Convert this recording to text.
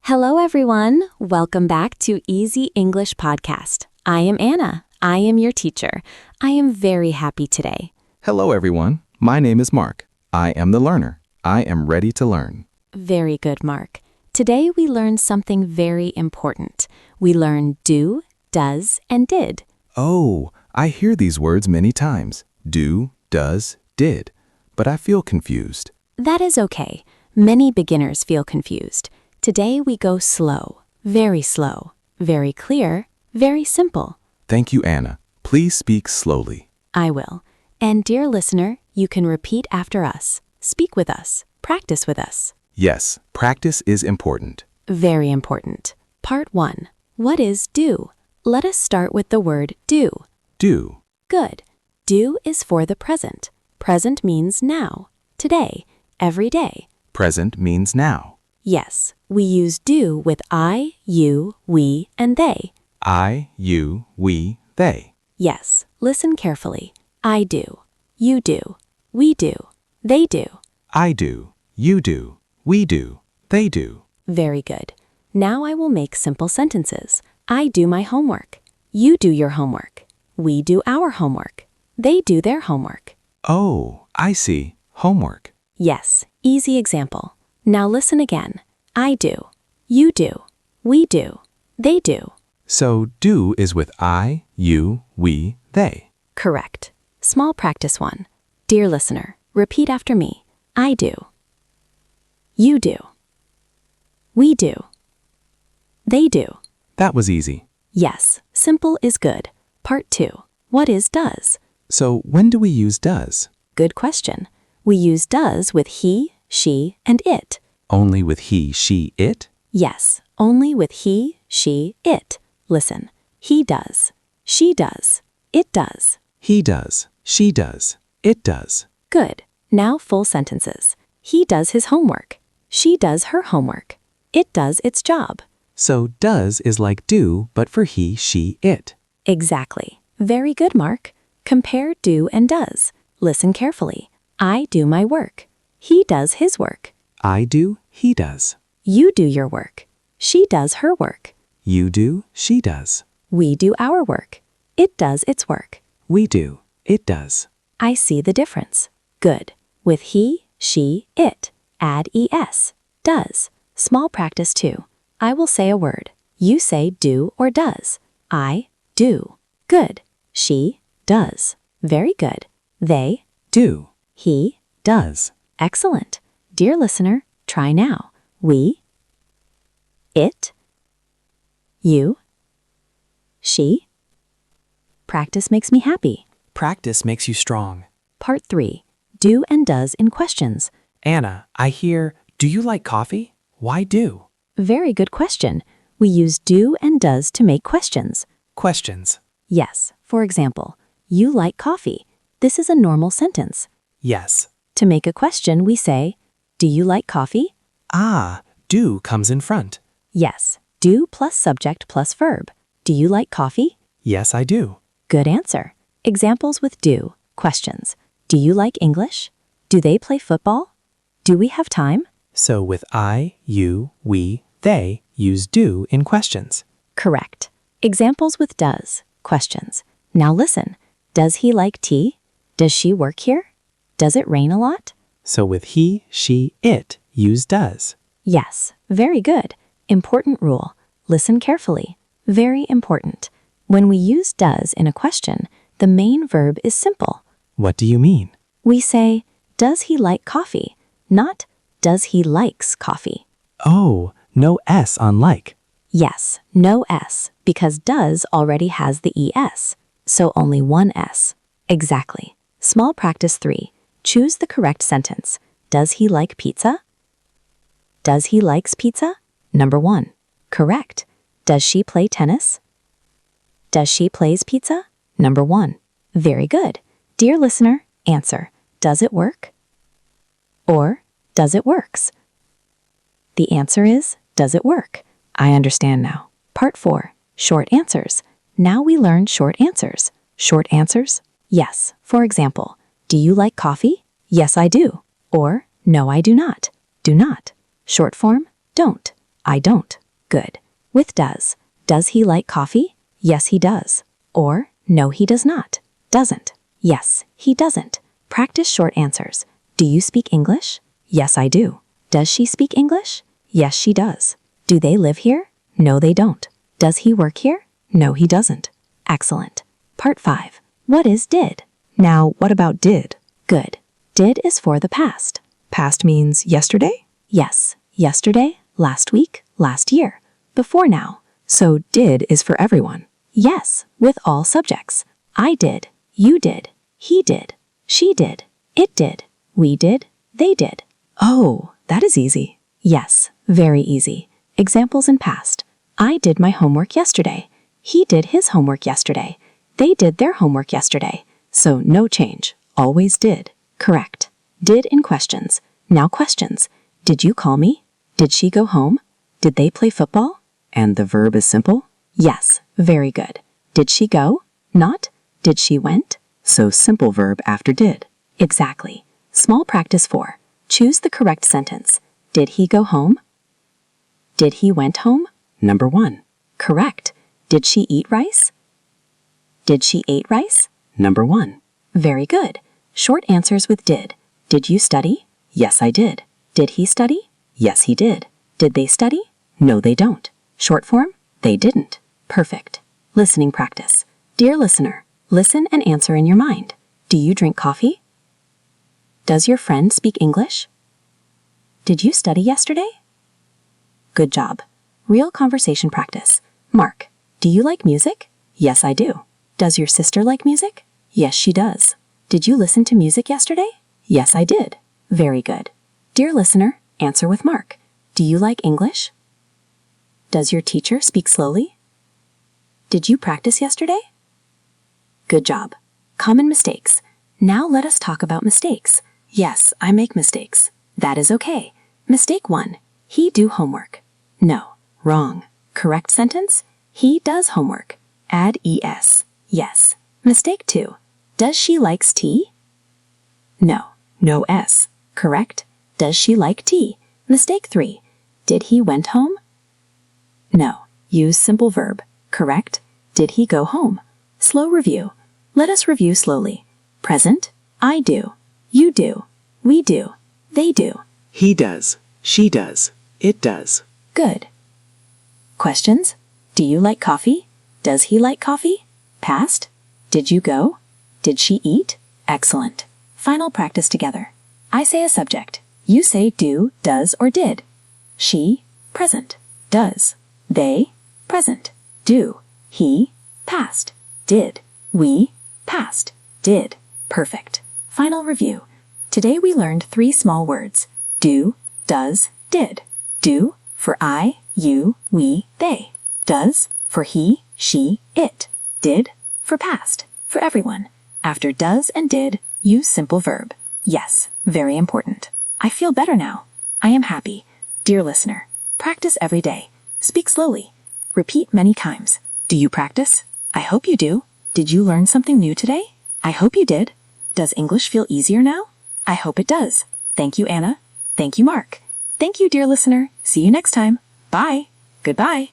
Hello, everyone. Welcome back to Easy English Podcast. I am Anna. I am your teacher. I am very happy today. Hello, everyone. My name is Mark. I am the learner. I am ready to learn. Very good, Mark. Today we learn something very important. We learn do, does, and did. Oh, I hear these words many times. Do, does, did. But I feel confused. That is okay. Many beginners feel confused. Today we go slow, very clear, very simple. Thank you, Anna. Please speak slowly. I will. And dear listener, you can repeat after us. Speak with us. Practice with us. Yes, practice is important. Very important. Part 1. What is do? Let us start with the word do. Do. Good. Do is for the present. Present means now, today, every day. Present means now. Yes, we use do with I, you, we, and they. I, you, we, they. Yes, listen carefully. I do. You do. We do. They do. I do. You do. We do. They do. Very good. Now I will make simple sentences. I do my homework. You do your homework. We do our homework. They do their homework. Oh, I see. Homework. Yes, easy example. Now listen again. I do. You do. We do. They do. So do is with I, you, we, they. Correct. Small practice 1. Dear listener, repeat after me. I do. You do. We do. They do. That was easy. Yes, simple is good. Part 2. What is does? So when do we use does? Good question. We use does with he, she, and it. Only with he, she, it? Yes, only with he, she, it. Listen. He does. She does. It does. He does. She does. It does. Good. Now full sentences. He does his homework. She does her homework. It does its job. So does is like do, but for he, she, it. Exactly. Very good, Mark. Compare do and does. Listen carefully. I do my work. He does his work. I do, he does. You do your work. She does her work. You do, she does. We do our work. It does its work. We do, it does. I see the difference. Good. With he, she, it. Add es. Does. Small practice 2. I will say a word. You say do or does. I do. Good. She does. Very good. They Do. he Does. excellent. Dear listener, try now. We, it, you, she. Practice makes me happy. Practice makes you strong. Part 3. Do and does in questions. Anna, I hear, do you like coffee? Why do? Very good question. We use do and does to make questions. Questions. Yes, for example, you like coffee. This is a normal sentence. Yes. To make a question, we say, do you like coffee? Ah, do comes in front. Yes, do plus subject plus verb. Do you like coffee? Yes, I do. Good answer. Examples with do. Questions. Do you like English? Do they play football? Do we have time? So with I, you, we, they, use do in questions. Correct. Examples with does. Questions. Now listen. Does he like tea? Does she work here? Does it rain a lot? So with he, she, it, use does. Yes, very good. Important rule. Listen carefully. Very important. When we use does in a question, the main verb is simple. What do you mean? We say, does he like coffee? Not, does he likes coffee? Oh, no S on like. Yes, no S, because does already has the ES, so only one S. Exactly. Small practice 3. Choose the correct sentence. Does he like pizza? Does he likes pizza? Number 1. Correct. Does she play tennis? Does she plays pizza? Number 1. Very good. Dear listener, answer. Does it work? Or, does it works? The answer is, does it work? I understand now. Part 4. Short answers. Now we learn short answers. Short answers? Yes. For example, do you like coffee? Yes, I do. Or, no, I do not. Do not. Short form, don't. I don't. Good. With does he like coffee? Yes, he does. Or, no, he does not. Doesn't. Yes, he doesn't. Practice short answers. Do you speak English? Yes, I do. Does she speak English? Yes, she does. Do they live here? No, they don't. Does he work here? No, he doesn't. Excellent. Part 5. What is did? Now, what about did? Good. Did is for the past. Past means yesterday? Yes. Yesterday, last week, last year. Before now. So did is for everyone. Yes, with all subjects. I did. You did. He did. She did. It did. We did. They did. Oh, that is easy. Yes, very easy. Examples in past. I did my homework yesterday. He did his homework yesterday. They did their homework yesterday. So no change. Always did. Correct. Did in questions. Now questions. Did you call me? Did she go home? Did they play football? And the verb is simple? Yes, very good. Did she go? Not. Did she went? So simple verb after did. Exactly. Small practice 4. Choose the correct sentence. Did he go home? Did he went home? Number 1. Correct. Did she eat rice? Did she ate rice? Number 1. Very good. Short answers with did. Did you study? Yes, I did. Did he study? Yes, he did. Did they study? No, they don't. Short form? They didn't. Perfect. Listening practice. Dear listener, listen and answer in your mind. Do you drink coffee? Does your friend speak English? Did you study yesterday? Good job. Real conversation practice. Mark, do you like music? Yes, I do. Does your sister like music? Yes, she does. Did you listen to music yesterday? Yes, I did. Very good. Dear listener, answer with Mark. Do you like English? Does your teacher speak slowly? Did you practice yesterday? Good job. Common mistakes. Now let us talk about mistakes. Yes, I make mistakes. That is okay. Mistake 1. He do homework. No, wrong. Correct sentence? He does homework. Add es. Yes. Mistake 2. Does she likes tea? No, no s. Correct? Does she like tea? Mistake 3. Did he went home? No. Use simple verb. Correct? Did he go home? Slow review. Let us review slowly. Present. I do. You do. We do. They do. He does. She does. It does. Good. Questions? Do you like coffee? Does he like coffee? Past. Did you go? Did she eat? Excellent. Final practice together. I say a subject. You say do, does, or did. She, present. Does. They, present. Do. He, past. Did. We, past. Did. Perfect. Final review. Today we learned 3 small words. Do, does, did. Do for I, you, we, they. Does for he, she, it. Did for past, for everyone. After does and did, use simple verb. Yes, very important. I feel better now. I am happy. Dear listener, practice every day. Speak slowly. Repeat many times. Do you practice? I hope you do. Did you learn something new today? I hope you did. Does English feel easier now? I hope it does. Thank you, Anna. Thank you, Mark. Thank you, dear listener. See you next time. Bye. Goodbye.